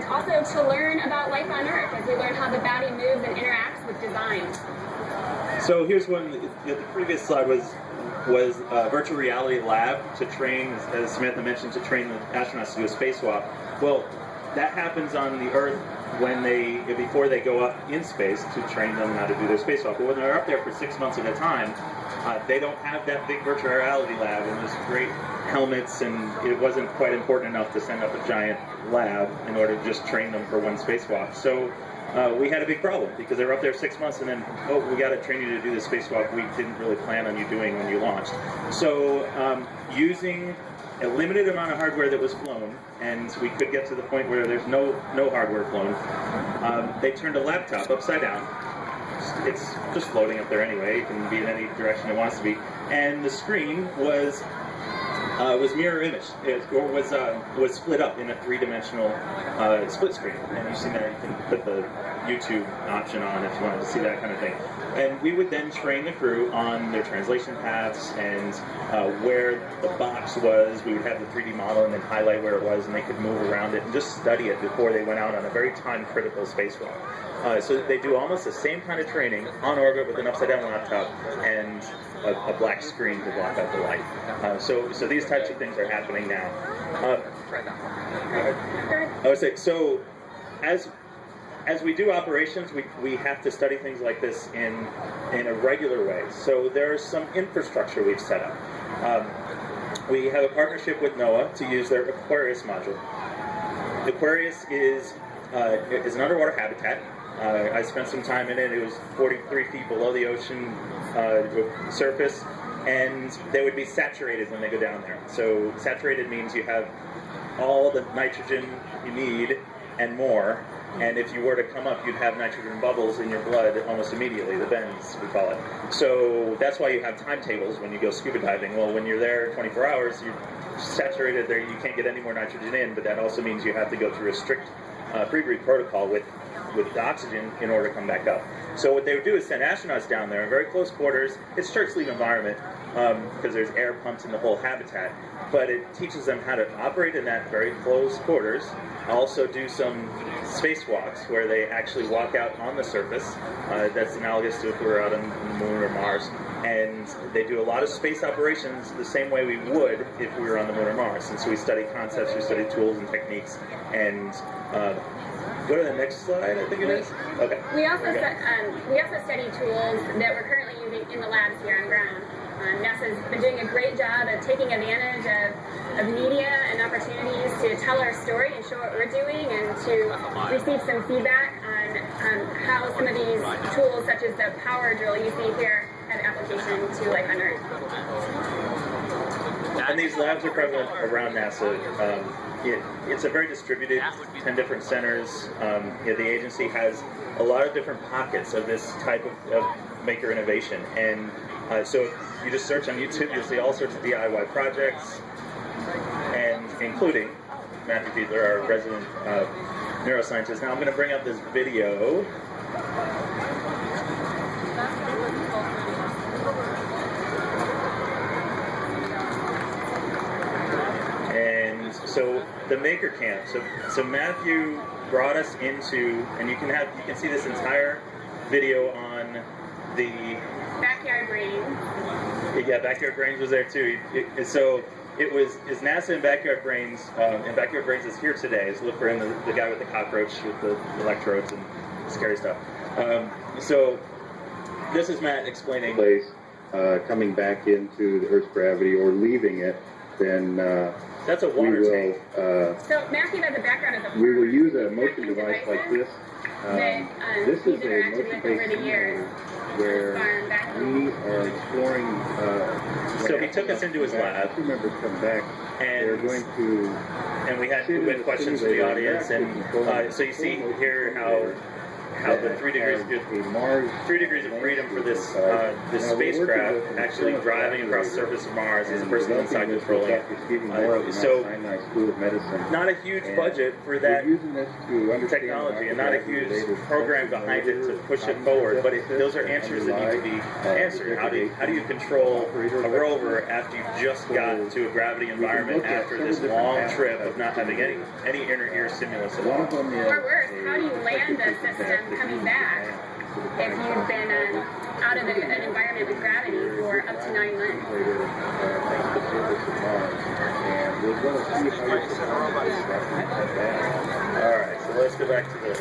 and also to learn about life on Earth as we learn how the body moves and interacts with design. So here's one. The previous slide was a virtual reality lab to train, as Samantha mentioned, to train the astronauts to do a spacewalk. Well, that happens on the Earth before they go up in space to train them how to do their spacewalk. But when they're up there for 6 months at a time, they don't have that big virtual reality lab and those great helmets, and it wasn't quite important enough to send up a giant lab in order to just train them for one spacewalk. So we had a big problem because they were up there 6 months and then, oh, we got to train you to do the spacewalk we didn't really plan on you doing when you launched. So using a limited amount of hardware that was flown, and we could get to the point where there's no hardware flown, they turned a laptop upside down. It's just floating up there anyway. It can be in any direction it wants to be. And the screen was mirror image. It was split up in a three-dimensional split screen. And you've seen that. You can put the YouTube option on if you wanted to see that kind of thing. And we would then train the crew on their translation paths and where the box was. We would have the 3D model and then highlight where it was, and they could move around it and just study it before they went out on a very time-critical spacewalk. So they do almost the same kind of training on orbit with an upside-down laptop and a black screen to block out the light. So these types of things are happening now. I would say, so as we do operations, we have to study things like this in a regular way. So there's some infrastructure we've set up. We have a partnership with NOAA to use their Aquarius module. Aquarius is an underwater habitat. I spent some time in it. It was 43 feet below the ocean surface, and they would be saturated when they go down there. So saturated means you have all the nitrogen you need and more. And if you were to come up, you'd have nitrogen bubbles in your blood almost immediately, the bends, we call it. So that's why you have timetables when you go scuba diving. Well, when you're there 24 hours, you're saturated there, you can't get any more nitrogen in, but that also means you have to go through a strict pre-breathe protocol with the oxygen in order to come back up. So what they would do is send astronauts down there in very close quarters. It's short-sleeve environment because there's air pumps in the whole habitat, but it teaches them how to operate in that very close quarters. Also do some spacewalks where they actually walk out on the surface. That's analogous to if we were out on the moon or Mars. And they do a lot of space operations the same way we would if we were on the moon or Mars. And so we study concepts, we study tools and techniques, and go to the next slide, I think it is. Okay. We also study tools that we're currently using in the labs here on ground. NASA's been doing a great job of taking advantage of media and opportunities to tell our story and show what we're doing, and to receive some feedback on how some of these tools, such as the power drill you see here, have application to life on Earth. And these labs are prevalent around NASA. It's a very distributed, 10 different centers. The agency has a lot of different pockets of this type of maker innovation. And so if you just search on YouTube, you'll see all sorts of DIY projects, and including Matthew Fiedler, our resident neuroscientist. Now I'm going to bring up this video. So the Maker Camp. So Matthew brought us into, and you can see this entire video on the Backyard Brains. Yeah, Backyard Brains was there too. So it's NASA and Backyard Brains, and Backyard Brains is here today. So look for him, the guy with the cockroach with the electrodes and scary stuff. So this is Matt explaining. Place coming back into the Earth's gravity or leaving it, then that's a water tank. So Matthew has a background as a farmer. We will use a motion device like this. This is a motion-based years. Where we are exploring. So he took us into his lab. Two members come back, and they're going to. And we had questions from the audience, and so you see here how how the 3 degrees of freedom for this spacecraft actually driving across the surface of Mars as a person inside controlling it. So not a huge budget for that technology and not a huge program behind it to push it forward, but those are answers that need to be answered. How do you control a rover after you've just got to a gravity environment after this long trip of not having any inner ear stimulus at all? Or worse, how do you land the system coming back if you've been out of an environment with gravity for up to 9 months? All right, so let's go back to this.